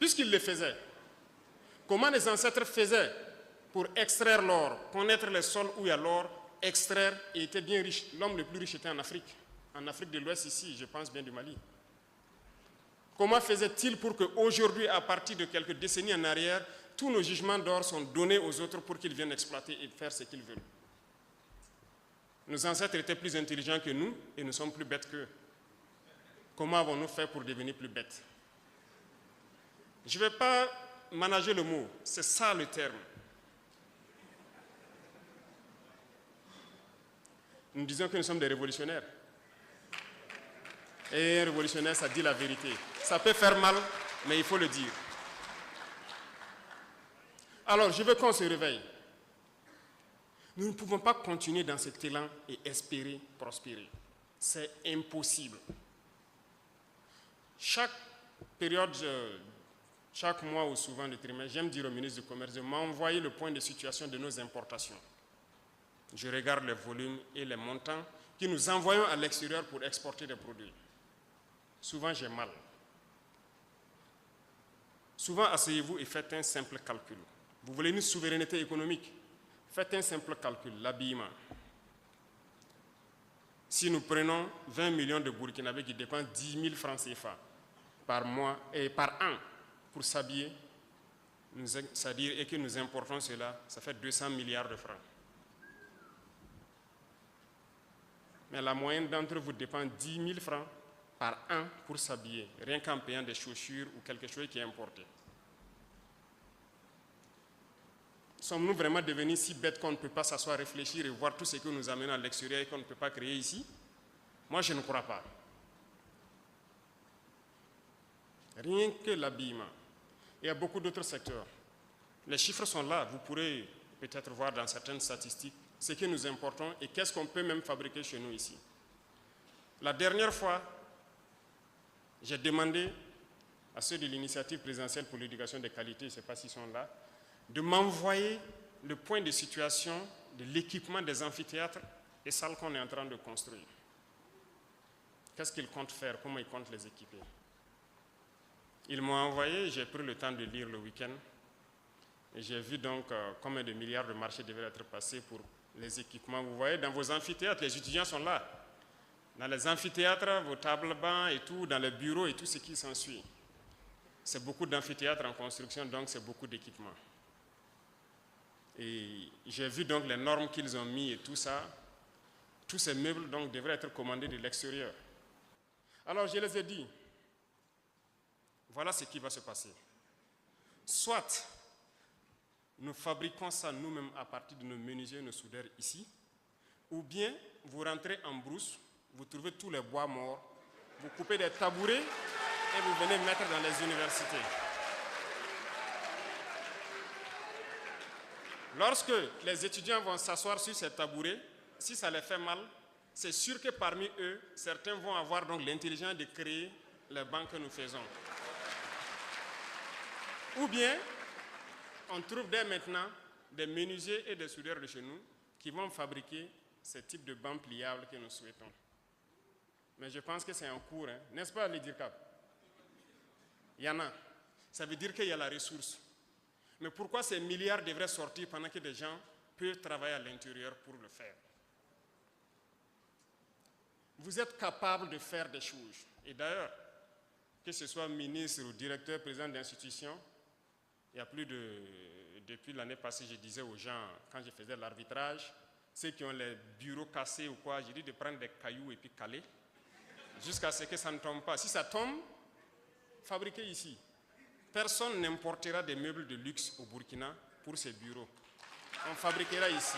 puisqu'ils le faisaient, comment les ancêtres faisaient pour extraire l'or, connaître les sols où il y a l'or, extraire et était bien riche. L'homme le plus riche était en Afrique de l'Ouest ici, je pense bien du Mali. Comment faisait-il pour qu'aujourd'hui, à partir de quelques décennies en arrière, tous nos gisements d'or sont donnés aux autres pour qu'ils viennent exploiter et faire ce qu'ils veulent? Nos ancêtres étaient plus intelligents que nous et nous sommes plus bêtes qu'eux. Comment avons-nous fait pour devenir plus bêtes? Je ne vais pas manager le mot, c'est ça le terme. Nous disons que nous sommes des révolutionnaires. Et un révolutionnaire, ça dit la vérité. Ça peut faire mal, mais il faut le dire. Alors, je veux qu'on se réveille. Nous ne pouvons pas continuer dans cet élan et espérer prospérer. C'est impossible. Chaque période, chaque mois ou souvent le trimestre, j'aime dire au ministre du Commerce de m'envoyer le point de situation de nos importations. Je regarde les volumes et les montants que nous envoyons à l'extérieur pour exporter des produits. Souvent, j'ai mal. Souvent, asseyez-vous et faites un simple calcul. Vous voulez une souveraineté économique? Faites un simple calcul, l'habillement. Si nous prenons 20 millions de Burkinabés qui dépensent 10 000 francs CFA par mois et par an pour s'habiller, c'est-à-dire et que nous importons cela, ça fait 200 milliards de francs. Mais la moyenne d'entre vous dépense 10 000 francs par an pour s'habiller, rien qu'en payant des chaussures ou quelque chose qui est importé. Sommes-nous vraiment devenus si bêtes qu'on ne peut pas s'asseoir, réfléchir et voir tout ce que nous amenons à l'extérieur et qu'on ne peut pas créer ici? Moi, je ne crois pas. Rien que l'habillement. Il y a beaucoup d'autres secteurs. Les chiffres sont là, vous pourrez peut-être voir dans certaines statistiques ce que nous importons et qu'est-ce qu'on peut même fabriquer chez nous ici. La dernière fois, j'ai demandé à ceux de l'initiative présidentielle pour l'éducation de qualité, je ne sais pas s'ils sont là, de m'envoyer le point de situation de l'équipement des amphithéâtres et salles qu'on est en train de construire. Qu'est-ce qu'ils comptent faire, comment ils comptent les équiper? Ils m'ont envoyé, j'ai pris le temps de lire le week-end, et j'ai vu donc combien de milliards de marchés devaient être passés pour les équipements. Vous voyez, dans vos amphithéâtres, les étudiants sont là. Dans les amphithéâtres, vos tables bancs et tout, dans les bureaux et tout ce qui s'ensuit. C'est beaucoup d'amphithéâtres en construction, donc c'est beaucoup d'équipements. Et j'ai vu donc les normes qu'ils ont mis et tout ça. Tous ces meubles donc devraient être commandés de l'extérieur. Alors je les ai dit, voilà ce qui va se passer. Soit nous fabriquons ça nous-mêmes à partir de nos menuisiers, nos soudeurs ici, ou bien vous rentrez en brousse, vous trouvez tous les bois morts, vous coupez des tabourets et vous venez mettre dans les universités. Lorsque les étudiants vont s'asseoir sur ces tabourets, si ça les fait mal, c'est sûr que parmi eux, certains vont avoir donc l'intelligence de créer les bancs que nous faisons. Ou bien, on trouve dès maintenant des menuisiers et des soudeurs de chez nous qui vont fabriquer ce type de bancs pliables que nous souhaitons. Mais je pense que c'est en cours, hein. N'est-ce pas, les DIRCAP? Il y en a. Ça veut dire qu'il y a la ressource. Mais pourquoi ces milliards devraient sortir pendant que des gens peuvent travailler à l'intérieur pour le faire? Vous êtes capable de faire des choses. Et d'ailleurs, que ce soit ministre ou directeur, président d'institution, il y a plus de... Depuis l'année passée, je disais aux gens, quand je faisais l'arbitrage, ceux qui ont les bureaux cassés ou quoi, j'ai dit de prendre des cailloux et puis caler, jusqu'à ce que ça ne tombe pas. Si ça tombe, fabriquez ici. Personne n'importera des meubles de luxe au Burkina pour ces bureaux. On fabriquera ici.